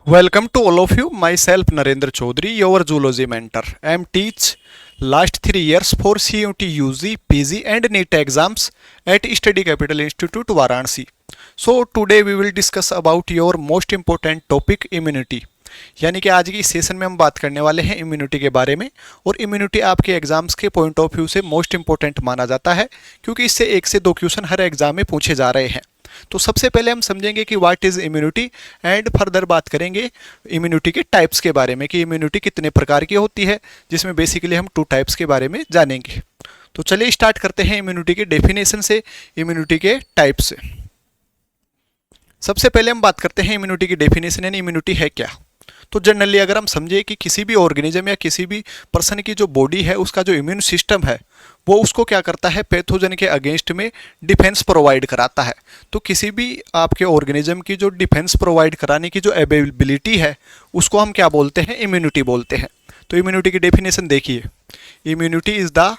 Welcome to all of you. Myself Narendra Chaudhary, your zoology mentor. I am teach last 3 years for CUT UG, PG and NEET exams at Study Capital Institute Varanasi. So today we will discuss about your most important topic immunity. यानी कि आज की session में हम बात करने वाले हैं इम्यूनिटी के बारे में। और इम्यूनिटी आपके एग्जाम्स के पॉइंट ऑफ व्यू से मोस्ट इंपॉर्टेंट माना जाता है, क्योंकि इससे 1 से 2 क्वेश्चन हर एग्जाम में पूछे जा रहे हैं। तो सबसे पहले हम समझेंगे कि what is immunity and further बात करेंगे इम्यूनिटी के टाइप्स के बारे में कि इम्यूनिटी कितने प्रकार की होती है, जिसमें बेसिकली हम 2 टाइप्स के बारे में जानेंगे। तो चलिए स्टार्ट करते हैं इम्यूनिटी के डेफिनेशन से, इम्यूनिटी के टाइप से। सबसे पहले हम बात करते हैं इम्यूनिटी की डेफिनेशन, यानी इम्यूनिटी है क्या। तो जनरली अगर हम समझे कि किसी भी ऑर्गेनिज्म या किसी भी पर्सन की जो बॉडी है उसका जो इम्यून सिस्टम है वो उसको क्या करता है, पैथोजन के अगेंस्ट में डिफेंस प्रोवाइड कराता है। तो किसी भी आपके ऑर्गेनिज्म की जो डिफेंस प्रोवाइड कराने की जो एबिलिटी है उसको हम क्या बोलते हैं, इम्यूनिटी बोलते हैं। तो इम्यूनिटी की डेफिनेशन देखिए, immunity is the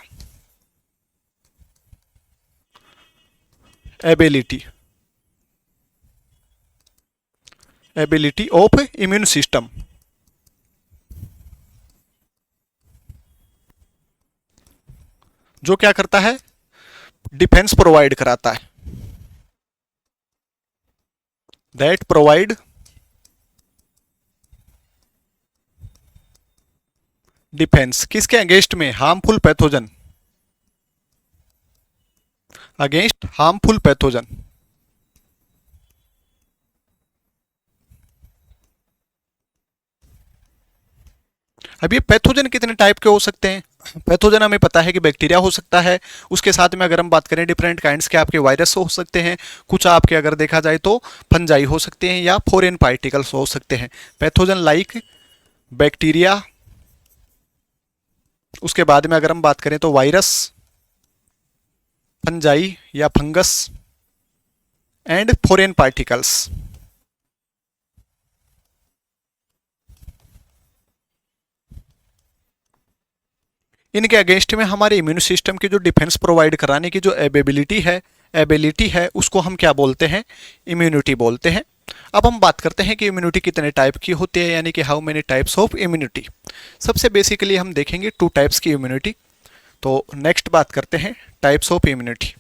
ability of immune system जो क्या करता है, डिफेंस प्रोवाइड कराता है। दैट प्रोवाइड डिफेंस किसके अगेंस्ट में, harmful pathogen, against harmful pathogen. अब ये पैथोजन कितने टाइप के हो सकते हैं। पैथोजन हमें पता है कि बैक्टीरिया हो सकता है, उसके साथ में अगर हम बात करें डिफरेंट काइंड्स के आपके वायरस हो सकते हैं, कुछ आपके अगर देखा जाए तो फंजाई हो सकते हैं या फॉरेन पार्टिकल्स हो सकते हैं। पैथोजन लाइक बैक्टीरिया, उसके बाद में अगर हम बात करें तो वायरस, फंजाई या फंगस एंड फॉरेन पार्टिकल्स। इनके अगेंस्ट में हमारे इम्यून सिस्टम की जो डिफेंस प्रोवाइड कराने की जो एबिलिटी है उसको हम क्या बोलते हैं, इम्यूनिटी बोलते हैं। अब हम बात करते हैं कि इम्यूनिटी कितने टाइप की होती है, यानी कि how many types of immunity. सबसे बेसिकली हम देखेंगे 2 टाइप्स की इम्यूनिटी। तो नेक्स्ट बात करते हैं types of immunity.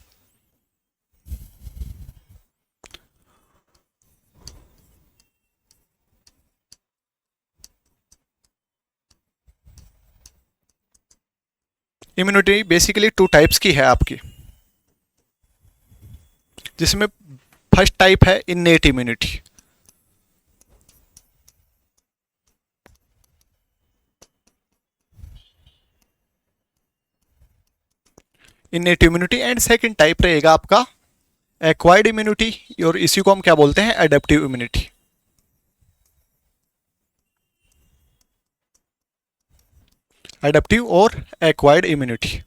Immunity basically 2 types की है आपकी, जिसमें फर्स्ट टाइप है innate immunity. Innate immunity and second type रहेगा आपका एक्वायर्ड इम्यूनिटी, और इसी को हम क्या बोलते हैं, एडेप्टिव इम्यूनिटी। एडेप्टिव और एक्वायर्ड इम्यूनिटी।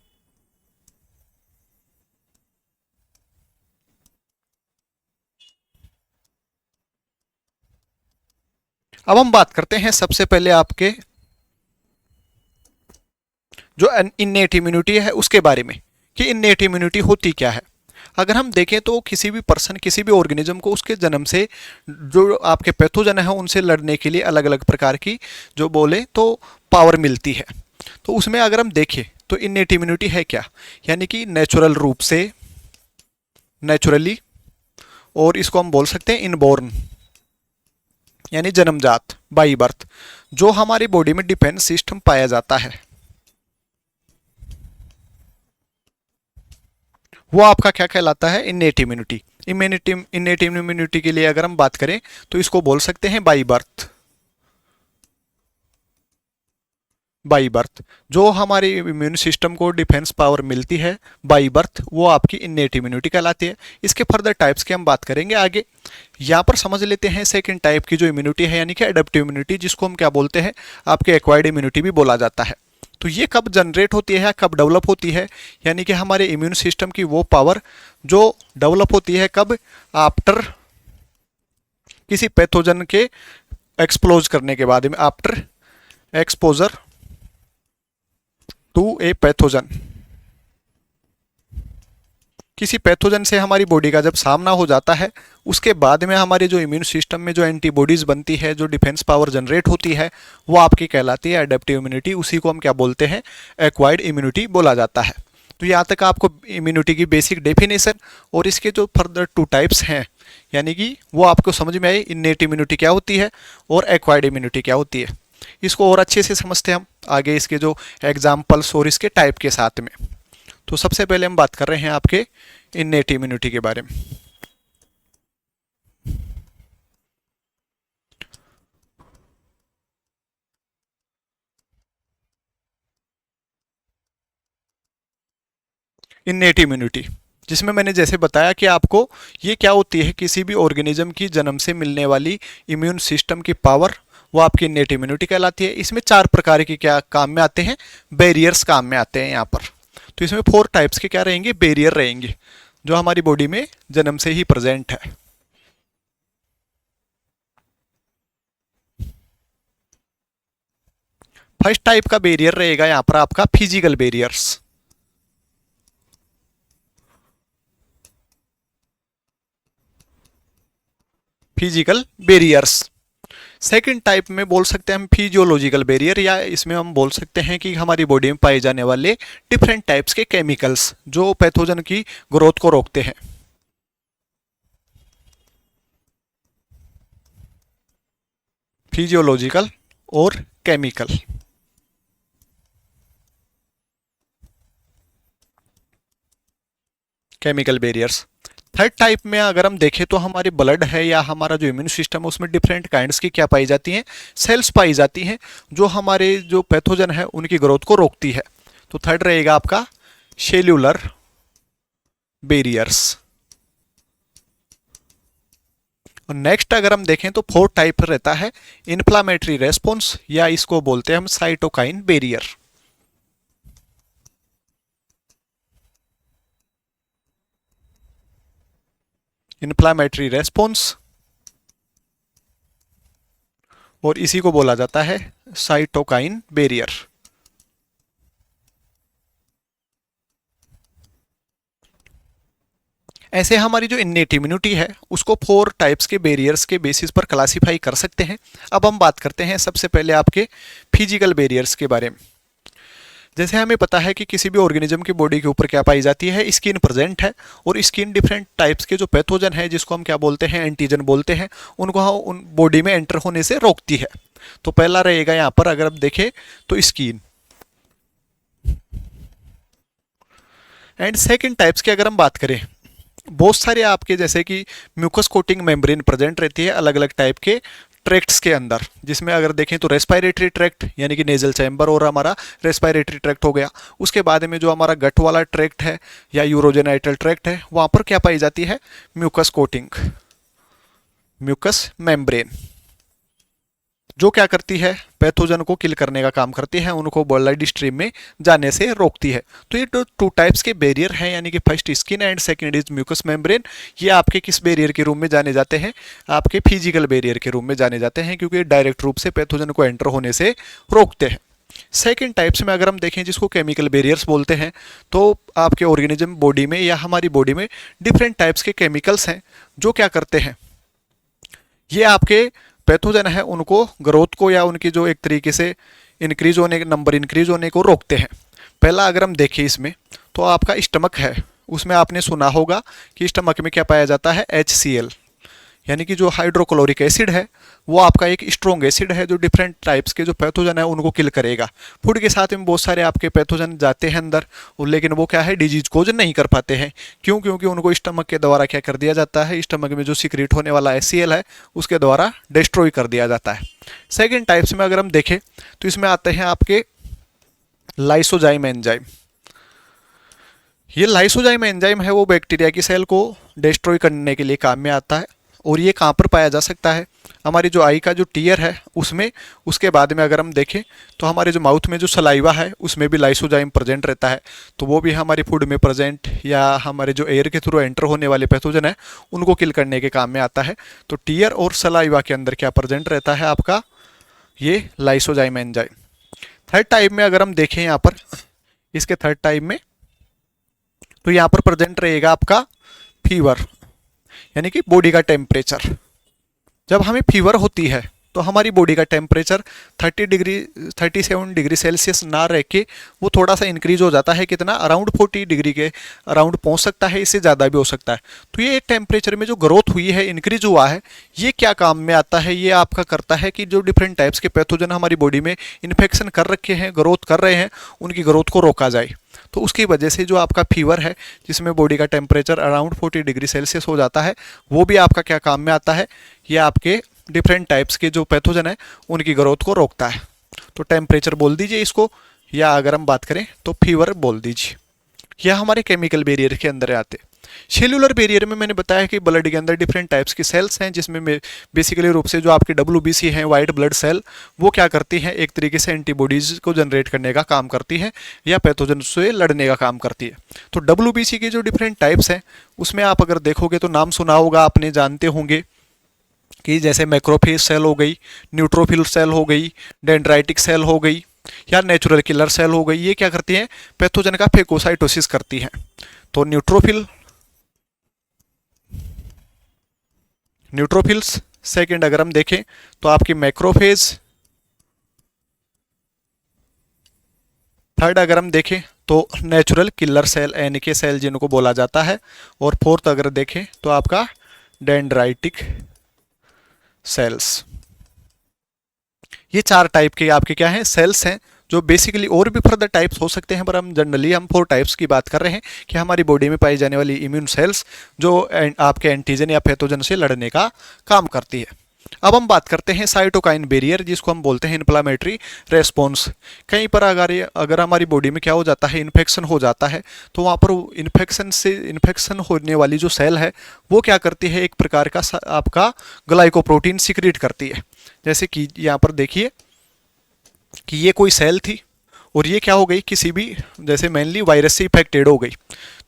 अब हम बात करते हैं सबसे पहले आपके जो इन्नेट इम्यूनिटी है उसके बारे में कि इन्नेट इम्यूनिटी होती क्या है। अगर हम देखें तो किसी भी पर्सन, किसी भी ऑर्गेनिज्म को उसके जन्म से जो आपके पैथोजन है उनसे लड़ने के लिए अलग अलग प्रकार की जो बोले तो पावर मिलती है। तो उसमें अगर हम देखें तो इन्नेट इम्यूनिटी है क्या, यानी कि नेचुरल रूप से, नेचुरली, और इसको हम बोल सकते हैं इनबोर्न, यानी जन्मजात, बाई बर्थ, जो हमारी बॉडी में डिफेंस सिस्टम पाया जाता है वो आपका क्या कहलाता है, इन्नेट इम्यूनिटी। इन्नेट इम्यूनिटी के लिए अगर हम बात करें तो इसको बोल सकते हैं बाई बर्थ। बाई बर्थ जो हमारे इम्यून सिस्टम को डिफेंस पावर मिलती है बाई बर्थ, वो आपकी इन्नेट इम्यूनिटी कहलाती है। इसके फर्दर टाइप्स की हम बात करेंगे आगे। यहाँ पर समझ लेते हैं सेकंड टाइप की जो इम्यूनिटी है, यानी कि एडेप्टिव इम्यूनिटी, जिसको हम क्या बोलते हैं, आपके एक्वायर्ड इम्यूनिटी भी बोला जाता है। तो ये कब जनरेट होती है, कब डेवलप होती है, यानी कि हमारे इम्यून सिस्टम की वो पावर जो डेवलप होती है कब, आफ्टर किसी पैथोजन के एक्सप्लोज करने के बाद में, after exposure to a pathogen. किसी पैथोजन से हमारी बॉडी का जब सामना हो जाता है, उसके बाद में हमारे जो इम्यून सिस्टम में जो एंटीबॉडीज़ बनती है, जो डिफेंस पावर जनरेट होती है, वो आपकी कहलाती है एडेप्टिव इम्यूनिटी। उसी को हम क्या बोलते हैं, एक्वायर्ड इम्यूनिटी बोला जाता है। तो यहाँ तक आपको इम्यूनिटी की बेसिक डेफिनेशन और इसके जो फर्दर 2 टाइप्स हैं, यानी कि वो आपको समझ में आई, इन्नेट इम्यूनिटी क्या होती है और एक्वायर्ड इम्यूनिटी क्या होती है। इसको और अच्छे से समझते हैं हम आगे इसके जो एग्जाम्पल्स और इसके टाइप के साथ में। तो सबसे पहले हम बात कर रहे हैं आपके इन्नेट इम्यूनिटी के बारे में। इन्नेट इम्यूनिटी, जिसमें मैंने जैसे बताया कि आपको ये क्या होती है, किसी भी ऑर्गेनिज्म की जन्म से मिलने वाली इम्यून सिस्टम की पावर, वो आपकी इन्नेट इम्यूनिटी कहलाती है। इसमें 4 प्रकार के क्या काम में आते हैं, बैरियर्स काम में आते हैं यहाँ पर। तो इसमें 4 टाइप्स के क्या रहेंगे, बैरियर रहेंगे, जो हमारी बॉडी में जन्म से ही प्रेजेंट है। फर्स्ट टाइप का बैरियर रहेगा यहाँ पर आपका physical barriers. Physical barriers. Second type में बोल सकते हैं हम फिजियोलॉजिकल बैरियर, या इसमें हम बोल सकते हैं कि हमारी बॉडी में पाए जाने वाले डिफरेंट टाइप्स के केमिकल्स जो पैथोजन की ग्रोथ को रोकते हैं। फिजियोलॉजिकल और chemical. Chemical barriers. Third type में अगर हम देखें तो हमारे ब्लड है या हमारा जो इम्यून सिस्टम है, उसमें डिफरेंट काइंड्स की क्या पाई जाती हैं, सेल्स पाई जाती हैं, जो हमारे जो पैथोजन है उनकी ग्रोथ को रोकती है। तो थर्ड रहेगा आपका सेल्यूलर बैरियर्स। और नेक्स्ट अगर हम देखें तो फोर्थ टाइप रहता है इन्फ्लामेटरी रेस्पॉन्स, या इसको बोलते हैं हम साइटोकाइन बैरियर। इन्फ्लामेटरी रेस्पॉन्स, और इसी को बोला जाता है साइटोकाइन बैरियर। ऐसे हमारी जो इन्नेट इम्यूनिटी है उसको 4 टाइप्स के बैरियर्स के बेसिस पर क्लासिफाई कर सकते हैं। अब हम बात करते हैं सबसे पहले आपके फिजिकल बैरियर्स के बारे में। जैसे हमें पता है कि किसी भी ऑर्गेनिज्म की बॉडी के ऊपर क्या पाई जाती है, स्किन प्रेजेंट है, और स्किन डिफरेंट टाइप्स के जो पैथोजन है, जिसको हम क्या बोलते हैं, एंटीजन बोलते हैं, उनको हम उन बॉडी में एंटर होने से रोकती है। तो पहला रहेगा यहाँ पर अगर आप देखें तो स्किन। एंड सेकेंड टाइप्स की अगर हम बात करें, बहुत सारे आपके जैसे कि म्यूकस कोटिंग मेम्ब्रेन प्रेजेंट रहती है अलग अलग टाइप के ट्रैक्ट्स के अंदर, जिसमें अगर देखें तो रेस्पिरेटरी ट्रैक्ट यानी कि नेजल चैम्बर और हमारा रेस्पिरेटरी ट्रैक्ट हो गया। उसके बाद में जो हमारा गट वाला ट्रैक्ट है या यूरोजेनाइटल ट्रैक्ट है, वहाँ पर क्या पाई जाती है, म्यूकस कोटिंग, म्यूकस मेम्ब्रेन, जो क्या करती है, पैथोजन को किल करने का काम करती है, उनको ब्लड स्ट्रीम में जाने से रोकती है। तो ये 2 टाइप्स के बैरियर हैं, यानी कि first skin and second is mucus membrane. ये आपके किस बैरियर के रूप में जाने जाते हैं, आपके फिजिकल बैरियर के रूप में जाने जाते हैं, क्योंकि डायरेक्ट रूप से पैथोजन को एंटर होने से रोकते हैं। सेकेंड टाइप्स में अगर हम देखें जिसको केमिकल बैरियर्स बोलते हैं, तो आपके ऑर्गेनिज्म बॉडी में या हमारी बॉडी में डिफरेंट टाइप्स के केमिकल्स हैं जो क्या करते हैं, ये आपके पैथोजन है उनको ग्रोथ को या उनकी जो एक तरीके से इंक्रीज होने नंबर इंक्रीज होने को रोकते हैं। पहला अगर हम देखें इसमें तो आपका स्टमक है, उसमें आपने सुना होगा कि स्टमक में क्या पाया जाता है, HCl, यानी कि जो हाइड्रोक्लोरिक एसिड है वो आपका एक स्ट्रॉन्ग एसिड है जो डिफरेंट टाइप्स के जो पैथोजन है उनको किल करेगा। फूड के साथ में बहुत सारे आपके पैथोजन जाते हैं अंदर, और लेकिन वो क्या है, डिजीज कोज नहीं कर पाते हैं। क्यों? क्योंकि उनको स्टमक के द्वारा क्या कर दिया जाता है, स्टमक में जो सिक्रेट होने वाला HCl है उसके द्वारा डिस्ट्रॉय कर दिया जाता है। सेकेंड टाइप्स में अगर हम देखें तो इसमें आते हैं आपके लाइसोजाइम एंजाइम। ये लाइसोजाइम एंजाइम है वो बैक्टीरिया की सेल को डिस्ट्रॉय करने के लिए काम में आता है, और ये कहाँ पर पाया जा सकता है, हमारी जो आई का जो टीयर है उसमें। उसके बाद में अगर हम देखें तो हमारे जो माउथ में जो सलाइवा है उसमें भी लाइसोजाइम प्रेजेंट रहता है, तो वो भी हमारी फूड में प्रेजेंट या हमारे जो एयर के थ्रू एंटर होने वाले पैथोजन है उनको किल करने के काम में आता है। तो टीयर और सलाइवा के अंदर क्या प्रेजेंट रहता है, आपका ये लाइसोजाइम एंजाइम। थर्ड टाइप में अगर हम देखें यहाँ पर, इसके थर्ड टाइप में तो यहाँ पर प्रेजेंट रहेगा आपका फीवर, यानी कि बॉडी का टेम्परेचर। जब हमें फीवर होती है तो हमारी बॉडी का टेम्परेचर 37 डिग्री सेल्सियस ना रह के वो थोड़ा सा इंक्रीज हो जाता है, कितना, अराउंड 40 डिग्री के अराउंड पहुंच सकता है, इससे ज़्यादा भी हो सकता है। तो ये टेम्परेचर में जो ग्रोथ हुई है, इंक्रीज हुआ है, ये क्या काम में आता है, ये आपका करता है कि जो डिफरेंट टाइप्स के पैथोजन हमारी बॉडी में इन्फेक्शन कर रखे हैं, ग्रोथ कर रहे हैं, उनकी ग्रोथ को रोका जाए। तो उसकी वजह से जो आपका फीवर है, जिसमें बॉडी का टेम्परेचर अराउंड 40 डिग्री सेल्सियस हो जाता है, वो भी आपका क्या काम में आता है, ये आपके डिफरेंट टाइप्स के जो पैथोजन है उनकी ग्रोथ को रोकता है। तो टेम्परेचर बोल दीजिए इसको, या अगर हम बात करें तो फीवर बोल दीजिए। यह हमारे केमिकल बैरियर के अंदर आते। सेल्यूलर बैरियर में मैंने बताया कि ब्लड के अंदर डिफरेंट टाइप्स की सेल्स हैं, जिसमें बेसिकली रूप से जो आपके WBC हैं, वाइट ब्लड सेल, वो क्या करती हैं, एक तरीके से एंटीबॉडीज को जनरेट करने का काम करती हैं या पैथोजन से लड़ने का काम करती है। तो WBC की जो डिफरेंट टाइप्स हैं उसमें आप अगर देखोगे तो नाम सुना होगा आपने, जानते होंगे कि जैसे मैक्रोफेज सेल हो गई, न्यूट्रोफिल सेल हो गई, डेंड्राइटिक सेल हो गई, या नेचुरल किलर सेल हो गई। ये क्या करती हैं, पैथोजन का फेगोसाइटोसिस करती हैं। तो न्यूट्रोफिल्स, सेकंड अगर हम देखें तो आपकी मैक्रोफेज, थर्ड अगर हम देखें तो natural killer cell, NK cell जिनको बोला जाता है, और फोर्थ अगर देखें तो आपका डेंड्राइटिक सेल्स। ये चार टाइप के आपके क्या हैं, सेल्स हैं, जो बेसिकली और भी फर्दर टाइप्स हो सकते हैं, पर हम जनरली 4 टाइप्स की बात कर रहे हैं कि हमारी बॉडी में पाई जाने वाली इम्यून सेल्स जो आपके एंटीजन या पैथोजन से लड़ने का काम करती है। अब हम बात करते हैं साइटोकाइन बैरियर, जिसको हम बोलते हैं इन्फ्लामेटरी रेस्पॉन्स। कहीं पर अगर हमारी बॉडी में क्या हो जाता है, इन्फेक्शन हो जाता है, तो वहाँ पर इन्फेक्शन होने वाली जो सेल है वो क्या करती है, एक प्रकार का आपका ग्लाइकोप्रोटीन सिक्रीट करती है। जैसे कि यहाँ पर देखिए कि ये कोई सेल थी और ये क्या हो गई, किसी भी, जैसे मेनली वायरस से इफेक्टेड हो गई।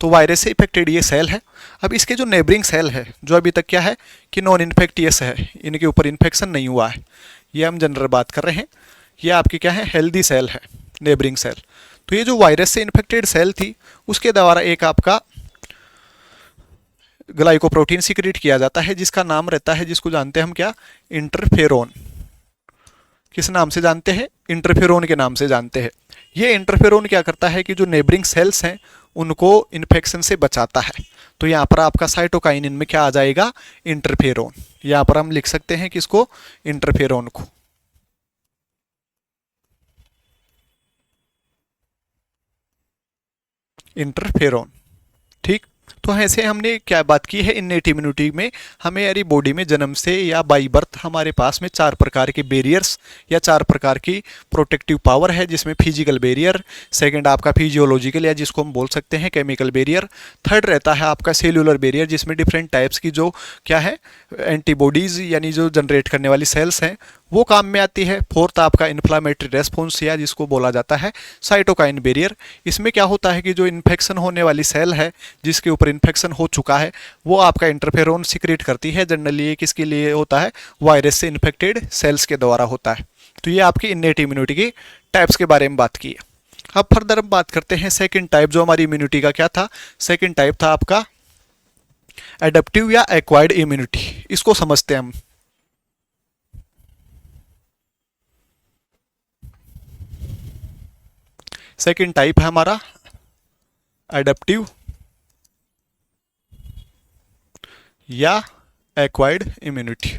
तो वायरस से इफेक्टेड ये सेल है। अब इसके जो नेबरिंग सेल है, जो अभी तक क्या है कि नॉन इन्फेक्टियस है, इनके ऊपर इन्फेक्शन नहीं हुआ है, ये हम जनरल बात कर रहे हैं, ये आपकी क्या है, हेल्दी सेल है, नेबरिंग सेल। तो ये जो वायरस से इन्फेक्टेड सेल थी, उसके द्वारा एक आपका ग्लाइकोप्रोटीन सिक्रीट किया जाता है, जिसका नाम रहता है, जिसको जानते हैं हम क्या, इंटरफेरोन। किस नाम से जानते हैं, इंटरफेरोन के नाम से जानते हैं। ये इंटरफेरोन क्या करता है कि जो नेबरिंग सेल्स हैं उनको इन्फेक्शन से बचाता है। तो यहाँ पर आपका साइटोकाइनिन में क्या आ जाएगा, इंटरफेरोन। यहाँ पर हम लिख सकते हैं किसको, इंटरफेरोन को। इंटरफेरोन, ठीक। तो ऐसे हमने क्या बात की है, इन्नेट इम्यूनिटी में हमारी बॉडी में जन्म से या बाई बर्थ हमारे पास में 4 प्रकार के बैरियर्स या 4 प्रकार की प्रोटेक्टिव पावर है, जिसमें फिजिकल बैरियर, सेकंड आपका फिजियोलॉजिकल या जिसको हम बोल सकते हैं केमिकल बैरियर, थर्ड रहता है आपका सेल्यूलर बैरियर, जिसमें डिफरेंट टाइप्स की जो क्या है एंटीबॉडीज यानी जो जनरेट करने वाली सेल्स हैं वो काम में आती है, फोर्थ आपका इन्फ्लामेटरी रेस्पॉन्स या जिसको बोला जाता है साइटोकाइन बैरियर। इसमें क्या होता है कि जो इन्फेक्शन होने वाली सेल है, जिसके ऊपर इन्फेक्शन हो चुका है, वो आपका इंटरफेरोन सिक्रेट करती है। जनरली ये किसके लिए होता है, वायरस से इन्फेक्टेड सेल्स के द्वारा होता है। तो ये आपकी इन्नेट इम्यूनिटी की टाइप्स के बारे में बात की है। अब फर्दर हम बात करते हैं सेकेंड टाइप, जो हमारी इम्यूनिटी का क्या था, सेकेंड टाइप था आपका एडेप्टिव या एक्वायर्ड इम्यूनिटी। इसको समझते हैं हम। सेकेंड टाइप है हमारा एडेप्टिव या एक्वायर्ड इम्यूनिटी।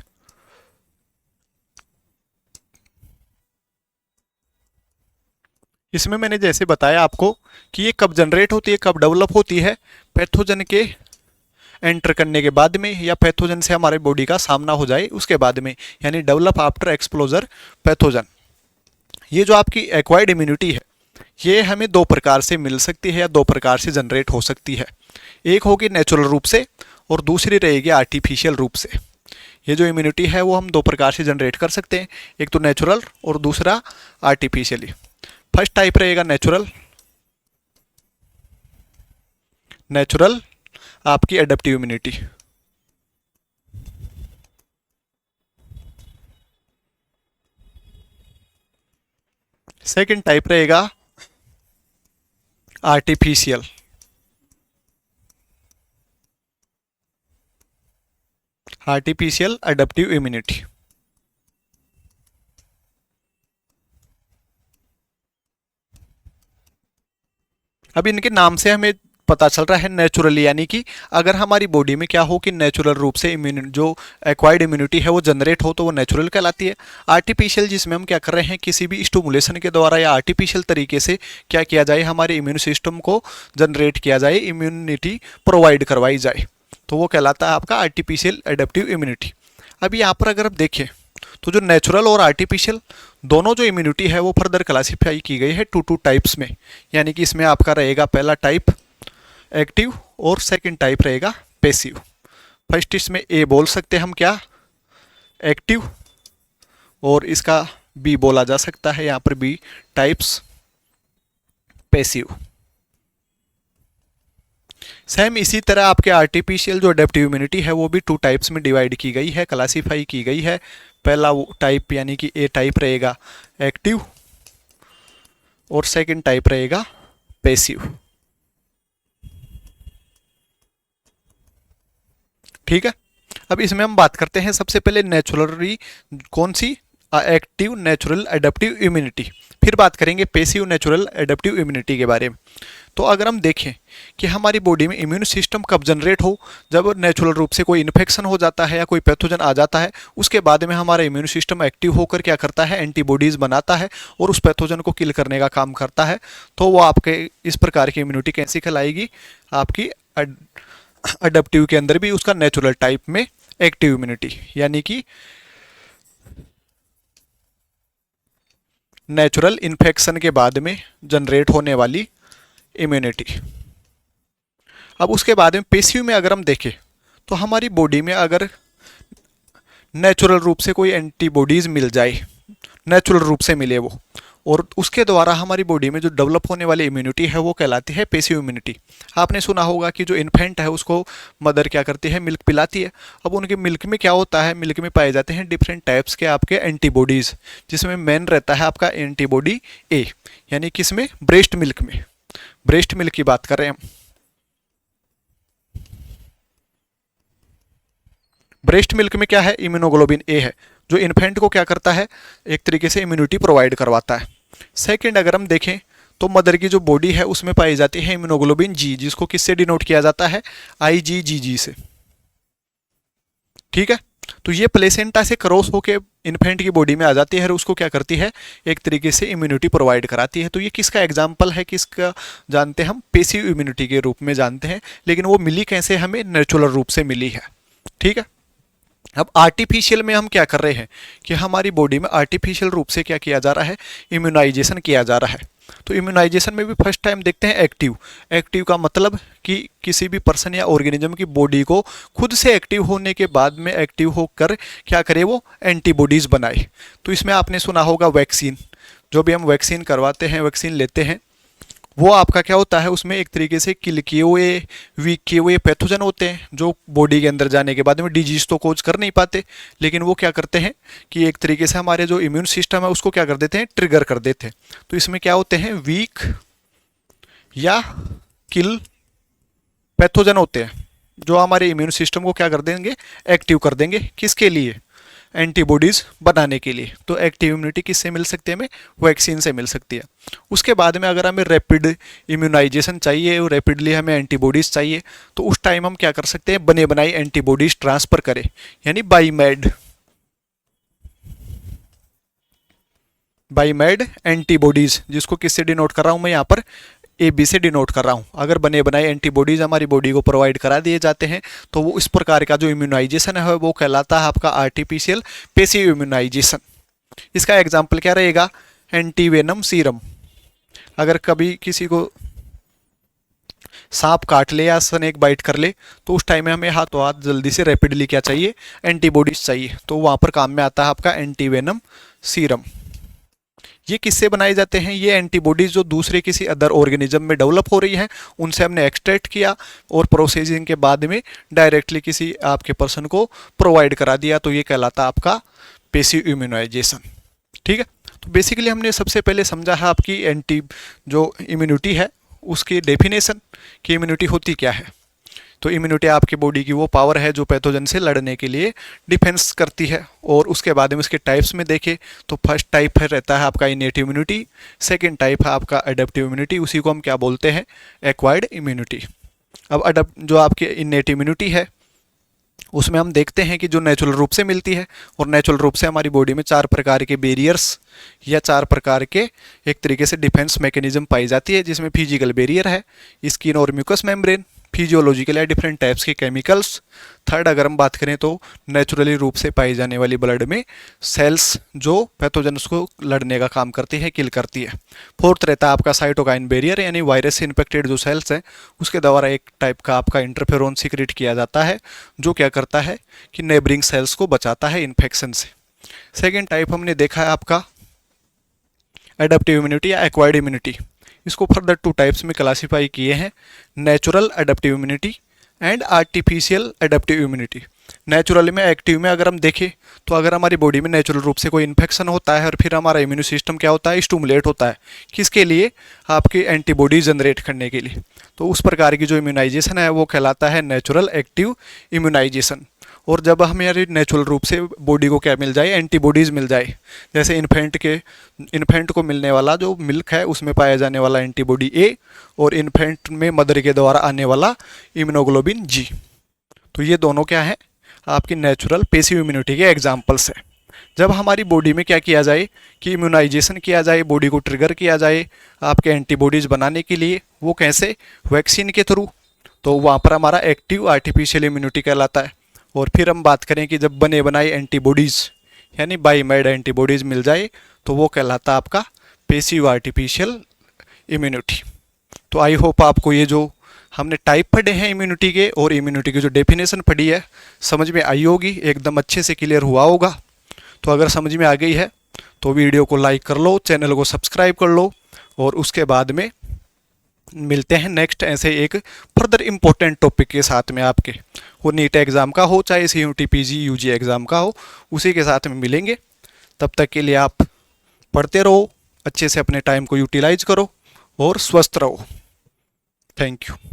इसमें मैंने जैसे बताया आपको कि ये कब जनरेट होती है, कब डेवलप होती है, पैथोजन के एंटर करने के बाद में या पैथोजन से हमारे बॉडी का सामना हो जाए उसके बाद में, यानी डेवलप आफ्टर एक्सप्लोजर पैथोजन। ये जो आपकी एक्वायर्ड इम्यूनिटी है ये हमें 2 प्रकार से मिल सकती है या 2 प्रकार से जनरेट हो सकती है। एक होगी नेचुरल रूप से और दूसरी रहेगी आर्टिफिशियल रूप से। ये जो इम्यूनिटी है वो हम 2 प्रकार से जनरेट कर सकते हैं, एक तो नेचुरल और दूसरा आर्टिफिशियली। फर्स्ट टाइप रहेगा नेचुरल, नेचुरल आपकी एडेप्टिव इम्यूनिटी। सेकंड टाइप रहेगा आर्टिफिशियल। Artificial adaptive immunity. अब इनके नाम से हमें पता चल रहा है नेचुरली, यानी कि अगर हमारी बॉडी में क्या हो कि नेचुरल रूप से जो एक्वायर्ड इम्यूनिटी है वो जनरेट हो तो वो नेचुरल कहलाती है। आर्टिफिशियल जिसमें हम क्या कर रहे हैं, किसी भी स्टिमुलेशन के द्वारा या आर्टिफिशियल तरीके से क्या किया जाए, हमारे इम्यून सिस्टम को जनरेट किया जाए, इम्यूनिटी प्रोवाइड करवाई जाए, तो वो कहलाता है आपका आर्टिफिशियल एडेप्टिव इम्यूनिटी। अब यहाँ पर अगर आप देखें तो जो नेचुरल और आर्टिफिशियल दोनों जो इम्यूनिटी है वो फर्दर क्लासीफाई की गई है टू टाइप्स में, यानी कि इसमें आपका रहेगा पहला टाइप एक्टिव और सेकंड टाइप रहेगा पैसिव। फर्स्ट इसमें ए बोल सकते हैं हम क्या, एक्टिव, और इसका बी बोला जा सकता है यहाँ पर बी टाइप्स पैसिव। सेम इसी तरह आपके आर्टिफिशियल जो अडेप्टिव इम्यूनिटी है वो भी टू टाइप्स में डिवाइड की गई है, क्लासीफाई की गई है। पहला वो टाइप यानी कि ए टाइप रहेगा एक्टिव और सेकंड टाइप रहेगा पैसिव। ठीक है, अब इसमें हम बात करते हैं सबसे पहले नेचुरली कौन सी, एक्टिव नेचुरल एडेप्टिव इम्यूनिटी, फिर बात करेंगे पैसिव नेचुरल एडेप्टिव इम्यूनिटी के बारे में। तो अगर हम देखें कि हमारी बॉडी में इम्यून सिस्टम कब जनरेट हो, जब नेचुरल रूप से कोई इन्फेक्शन हो जाता है या कोई पैथोजन आ जाता है, उसके बाद में हमारा इम्यून सिस्टम एक्टिव होकर क्या करता है, एंटीबॉडीज़ बनाता है और उस पैथोजन को किल करने का काम करता है। तो वो आपके इस प्रकार की इम्यूनिटी कैसी कहलाएगी, आपकी अडेप्टिव के अंदर भी उसका नेचुरल टाइप में एक्टिव इम्यूनिटी, यानी कि नेचुरल इन्फेक्शन के बाद में जनरेट होने वाली इम्यूनिटी। अब उसके बाद में पैसिव में अगर हम देखें तो हमारी बॉडी में अगर नेचुरल रूप से कोई एंटीबॉडीज़ मिल जाए, नेचुरल रूप से मिले वो, और उसके द्वारा हमारी बॉडी में जो डेवलप होने वाली इम्यूनिटी है वो कहलाती है पैसिव इम्यूनिटी। आपने सुना होगा कि जो इन्फेंट है उसको मदर क्या करती है, मिल्क पिलाती है। अब उनके मिल्क में क्या होता है, मिल्क में पाए जाते हैं डिफरेंट टाइप्स के आपके एंटीबॉडीज़, जिसमें मेन रहता है आपका एंटीबॉडी ए, यानी किसमें, ब्रेस्ट मिल्क में, ब्रेस्ट मिल्क की बात कर रहे हैं हम। ब्रेस्ट मिल्क में क्या है, इम्यूनोग्लोबिन ए है, जो इन्फेंट को क्या करता है, एक तरीके से इम्यूनिटी प्रोवाइड करवाता है। सेकंड अगर हम देखें तो मदर की जो बॉडी है उसमें पाई जाती है इम्यूनोग्लोबिन जी, जिसको किससे डिनोट किया जाता है, IgG से। ठीक है, तो ये प्लेसेंटा से क्रॉस होके इन्फेंट की बॉडी में आ जाती है और उसको क्या करती है, एक तरीके से इम्यूनिटी प्रोवाइड कराती है। तो ये किसका एग्जाम्पल है, किसका जानते हैं हम, पैसिव इम्यूनिटी के रूप में जानते हैं, लेकिन वो मिली कैसे, हमें नेचुरल रूप से मिली है। ठीक है, अब आर्टिफिशियल में हम क्या कर रहे हैं कि हमारी बॉडी में आर्टिफिशियल रूप से क्या किया जा रहा है, इम्यूनाइजेशन किया जा रहा है। तो इम्यूनाइजेशन में भी फर्स्ट टाइम देखते हैं एक्टिव। एक्टिव का मतलब कि किसी भी पर्सन या ऑर्गेनिज्म की बॉडी को खुद से एक्टिव होने के बाद में एक्टिव होकर क्या करे, वो एंटीबॉडीज़ बनाए। तो इसमें आपने सुना होगा वैक्सीन, जो भी हम वैक्सीन करवाते हैं, वैक्सीन लेते हैं, वो आपका क्या होता है, उसमें एक तरीके से किल किए हुए, वीक किए हुए पैथोजन होते हैं जो बॉडी के अंदर जाने के बाद में डिजीज तो कोज कर नहीं पाते, लेकिन वो क्या करते हैं कि एक तरीके से हमारे जो इम्यून सिस्टम है उसको क्या कर देते हैं, ट्रिगर कर देते हैं। तो इसमें क्या होते हैं, वीक या किल पैथोजन होते हैं जो हमारे इम्यून सिस्टम को क्या कर देंगे, एक्टिव कर देंगे, किसके लिए, एंटीबॉडीज़ बनाने के लिए। तो एक्टिव इम्यूनिटी किससे मिल सकती है, हमें वैक्सीन से मिल सकती है। उसके बाद में अगर हमें रैपिड इम्यूनाइजेशन चाहिए और रैपिडली हमें एंटीबॉडीज़ चाहिए, तो उस टाइम हम क्या कर सकते हैं, बने बनाई एंटीबॉडीज़ ट्रांसफ़र करें, यानी बाईमेड एंटीबॉडीज़, जिसको किससे डिनोट कर रहा हूँ मैं यहाँ पर, AB से डिनोट कर रहा हूँ। अगर बने बनाए एंटीबॉडीज़ हमारी बॉडी को प्रोवाइड करा दिए जाते हैं तो वो इस प्रकार का जो इम्यूनाइजेशन है वो कहलाता है आपका आर्टिफिशियल पैसिव इम्यूनाइजेशन। इसका एग्जाम्पल क्या रहेगा, एंटीवेनम सीरम। अगर कभी किसी को सांप काट ले या स्नेक बाइट कर ले तो उस टाइम में हमें हाथों हाथ जल्दी से रैपिडली क्या चाहिए, एंटीबॉडीज चाहिए, तो वहाँ पर काम में आता है आपका एंटीवेनम सीरम। ये किससे बनाए जाते हैं, ये एंटीबॉडीज जो दूसरे किसी अदर ऑर्गेनिज्म में डेवलप हो रही हैं उनसे हमने एक्सट्रैक्ट किया और प्रोसेसिंग के बाद में डायरेक्टली किसी आपके पर्सन को प्रोवाइड करा दिया, तो ये कहलाता है आपका पैसिव इम्यूनाइजेशन। ठीक है, तो बेसिकली हमने सबसे पहले समझा है आपकी जो इम्यूनिटी है उसकी डेफिनेशन कि इम्यूनिटी होती क्या है। तो इम्यूनिटी आपकी बॉडी की वो पावर है जो पैथोजन से लड़ने के लिए डिफेंस करती है। और उसके बाद में उसके टाइप्स में देखें तो फर्स्ट टाइप है रहता है आपका इनेट इम्यूनिटी, सेकेंड टाइप है आपका अडेप्टिव इम्यूनिटी, उसी को हम क्या बोलते हैं, एक्वायर्ड इम्यूनिटी। अब अडेप्ट जो आपकी इनेट इम्यूनिटी है उसमें हम देखते हैं कि जो नेचुरल रूप से मिलती है, और नेचुरल रूप से हमारी बॉडी में 4 प्रकार के बैरियर्स या 4 प्रकार के एक तरीके से डिफेंस मैकेनिज्म पाई जाती है, जिसमें फिजिकल बैरियर है, स्किन और म्यूकस मेम्ब्रेन, फिजियोलॉजिकल या डिफरेंट टाइप्स के केमिकल्स। थर्ड अगर हम बात करें तो नेचुरली रूप से पाई जाने वाली ब्लड में सेल्स जो पैथोजन्स को लड़ने का काम करती है, किल करती है। फोर्थ रहता है आपका साइटोकाइन बैरियर, यानी वायरस से इन्फेक्टेड जो सेल्स हैं उसके द्वारा एक टाइप का आपका इंटरफेरोन सीक्रेट किया जाता है, जो क्या करता है कि नेबरिंग सेल्स को बचाता है इन्फेक्शन से। सेकेंड टाइप हमने देखा है आपका एडेप्टिव इम्यूनिटी या एक्वायर्ड इम्यूनिटी। इसको फर्दर 2 टाइप्स में क्लासीफाई किए हैं, natural adaptive immunity and artificial adaptive immunity. Natural में, एक्टिव में अगर हम देखें तो अगर हमारी बॉडी में नेचुरल रूप से कोई इन्फेक्शन होता है और फिर हमारा इम्यून सिस्टम क्या होता है, स्टिमुलेट होता है, किसके लिए, आपकी एंटीबॉडी जनरेट करने के लिए। तो उस प्रकार की जो इम्यूनाइजेशन है वो कहलाता है नेचुरल एक्टिव इम्यूनाइजेशन। और जब हमें यार नेचुरल रूप से बॉडी को क्या मिल जाए, एंटीबॉडीज़ मिल जाए, जैसे इन्फेंट को मिलने वाला जो मिल्क है उसमें पाया जाने वाला एंटीबॉडी ए, और इन्फेंट में मदर के द्वारा आने वाला इम्यूनोग्लोबिन जी। तो ये दोनों क्या है, आपकी नेचुरल पेसिव इम्यूनिटी के एग्जाम्पल्स है। जब हमारी बॉडी में क्या किया जाए कि इम्यूनाइजेशन किया जाए, बॉडी को ट्रिगर किया जाए आपके एंटीबॉडीज़ बनाने के लिए, वो कैसे, वैक्सीन के थ्रू, तो वहाँ पर हमारा एक्टिव आर्टिफिशियल इम्यूनिटी कहलाता है। और फिर हम बात करें कि जब बने बनाए एंटीबॉडीज़ यानी बाई मेड एंटीबॉडीज़ मिल जाए तो वो कहलाता है आपका पेसिव आर्टिफिशियल इम्यूनिटी। तो आई होप आपको ये जो हमने टाइप पढ़े हैं इम्यूनिटी के और इम्यूनिटी की जो डेफिनेशन पढ़ी है समझ में आई होगी, एकदम अच्छे से क्लियर हुआ होगा। तो अगर समझ में आ गई है तो वीडियो को लाइक कर लो, चैनल को सब्सक्राइब कर लो, और उसके बाद में मिलते हैं नेक्स्ट ऐसे एक फर्दर इम्पोर्टेंट टॉपिक के साथ में आपके, वो नीट एग्ज़ाम का हो चाहे CUT PG UG एग्ज़ाम का हो, उसी के साथ में मिलेंगे। तब तक के लिए आप पढ़ते रहो, अच्छे से अपने टाइम को यूटिलाइज करो और स्वस्थ रहो। Thank you.